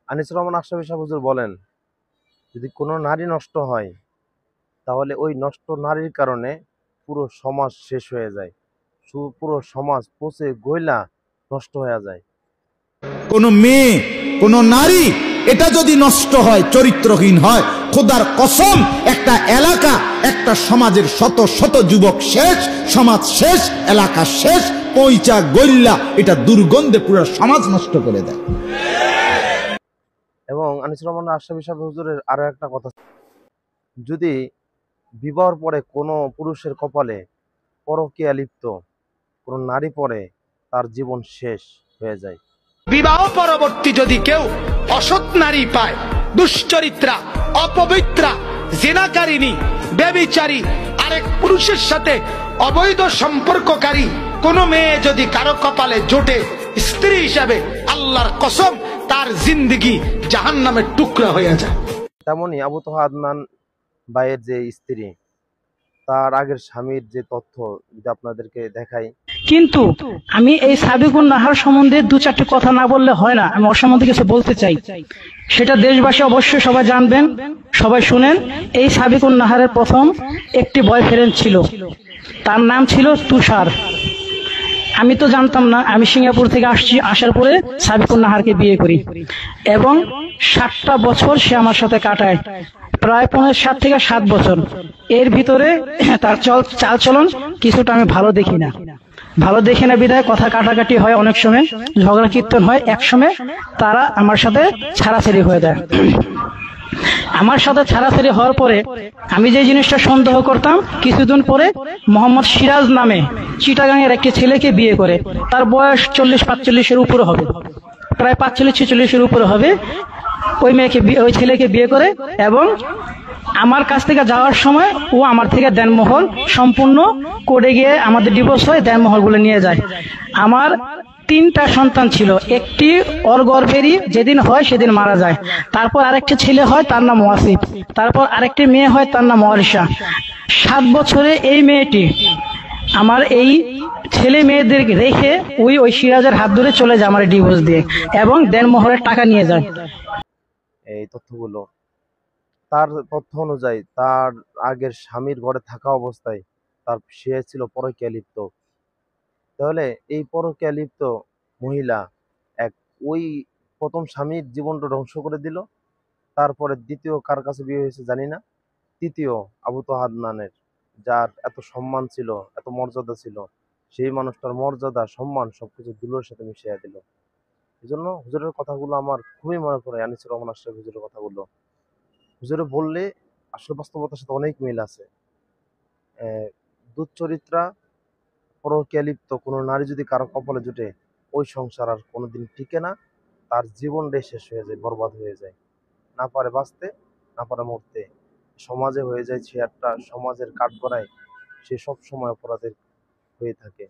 আনিসুর রহমান আশরাফী সাহেব হুজুর বলেন, যদি কোনো নারী নষ্ট হয় তাহলে ওই নষ্ট নারীর কারণে পুরো সমাজ শেষ হয়ে যায়, পুরো সমাজ পচে গইলা নষ্ট হয়ে যায়। কোনো মেয়ে, কোনো নারী এটা যদি নষ্ট হয়, চরিত্রহীন হয়, খোদার কসম একটা এলাকা, একটা সমাজের শত শত যুবক শেষ, সমাজ শেষ, এলাকা শেষ, পয়চা গইল্লা এটা দুর্গন্ধে পুরো সমাজ নষ্ট করে দেয়। এবং আনিসুর রহমান আশরাফী সাহেব হুজুরের আরো একটা কথা, যদি বিবাহের পরে কোনো পুরুষের কপালে পরকীয়া লিপ্ত কোনো নারী পড়ে, তার জীবন শেষ হয়ে যায়। বিবাহ পরবর্তী যদি কেউ অসৎ নারী পায়, দুশ্চরিত্রা, অপবিত্রা, জিনাকারিনী, ব্যভিচারী, আরেক পুরুষের সাথে অবৈধ সম্পর্ককারী কোন মেয়ে যদি কারো কপালে জোটে স্ত্রী হিসাবে, আল্লাহর কসম তার জিন্দেগি জাহান্নামের টুকরা হয়ে যায়। তেমনি আবু তোহা আদনান ভাইয়ের যে স্ত্রী, তার আগের স্বামীর যে তথ্য যদি আপনাদেরকে দেখাই। কিন্তু আমি এই সাবিকুন নাহার সম্বন্ধে দু চারটি কথা না বললে হয় না, আমি ওর সম্বন্ধে কিছু বলতে চাই। সেটা দেশবাসী অবশ্যই সবাই জানবেন, সবাই শুনেন। এই সাবিকুন নাহারের প্রথম একটি বয়ফ্রেন্ড ছিল, তার নাম ছিল তুষার। আমি তো জানতাম না, আমি সিঙ্গাপুর থেকে আসছি, আসার পরে সাবিকুন নাহারকে বিয়ে করি এবং 7টা বছর সে আমার সাথে কাটায়, প্রায় 7 থেকে 7 বছর। এর ভিতরে তার চাল চলন কিছুটা আমি ভালো দেখি না বিধায় কথা কাটাকাটি হয়, অনেক সময় ঝগড়া কীর্তন হয়। এক সময় তারা আমার সাথে ছাড়াছাড়ি হয়ে যায়। আমার সাথে ছাড়াছাড়ি হওয়ার পরে আমি যে জিনিসটা সন্দেহ করতাম, কিছুদিন পরে মোহাম্মদ সিরাজ নামে চিটাগাংয়ের একটি ছেলেকে বিয়ে করে। তার বয়স 40-45-এর উপরে হবে, প্রায় 45-46-এর উপরে হবে। ওই ছেলেকে বিয়ে করে এবং আমার কাছ থেকে যাওয়ার সময় ও আমার থেকে দেনমোহর সম্পূর্ণ করে গিয়ে আমাদের ডিভোর্স হয়, দেনমোহর গুলো নিয়ে যায়। আমার 3টা সন্তান ছিল, একটি ওর গর্ভেরই যেদিন হয় সেদিন মারা যায়। তারপর আরেকটি ছেলে হয়, তার নাম ওয়াসিফ। তারপর আরেকটি মেয়ে হয়, তার নাম ওয়ারিশা। 7 বছরে এই মেয়েটি আমার এই ছেলে মেয়েদের রেখে ওই সিরাজের হাত ধরে চলে যায় আমার ডিভোর্স দিয়ে এবং দেনমোহরের টাকা নিয়ে যায়। এই তথ্যগুলো, তার তথ্য অনুযায়ী তার আগের স্বামীর ঘরে থাকা অবস্থায় সে ছিল পরকীয়া লিপ্ত। তাহলে এই পরকীয়া লিপ্ত মহিলা ওই প্রথম স্বামীর জীবনটা ধ্বংস করে দিল। তারপরে দ্বিতীয় কার কাছে বিয়ে হয়েছে জানি না, তৃতীয় আবু তোহা আদনানের, যার এত সম্মান ছিল, এত মর্যাদা ছিল, সেই মানুষটার মর্যাদা সম্মান সবকিছু ধুলোর সাথে মিশিয়ে দিল। এই জন্য হুজুরের কথাগুলো আমার খুবই মনে পড়ে, আনিসুর রহমান আশরাফী হুজুরের কথাগুলো। হুজুরে বললে আসলে বাস্তবতার সাথে অনেক মিল আছে। দুশ্চরিত্রা, পরকীয়া লিপ্ত কোনো নারী যদি কারো কপালে জুটে, ওই সংসার আর কোনোদিন টিকে না, তার জীবনটাই শেষ হয়ে যায়, বরবাদ হয়ে যায়। না পারে বাঁচতে, না পারে মরতে, সমাজে হয়ে যায় সে একটা সমাজের কাঠগড়ায়, সে সব সময় অপরাধের হয়ে থাকে।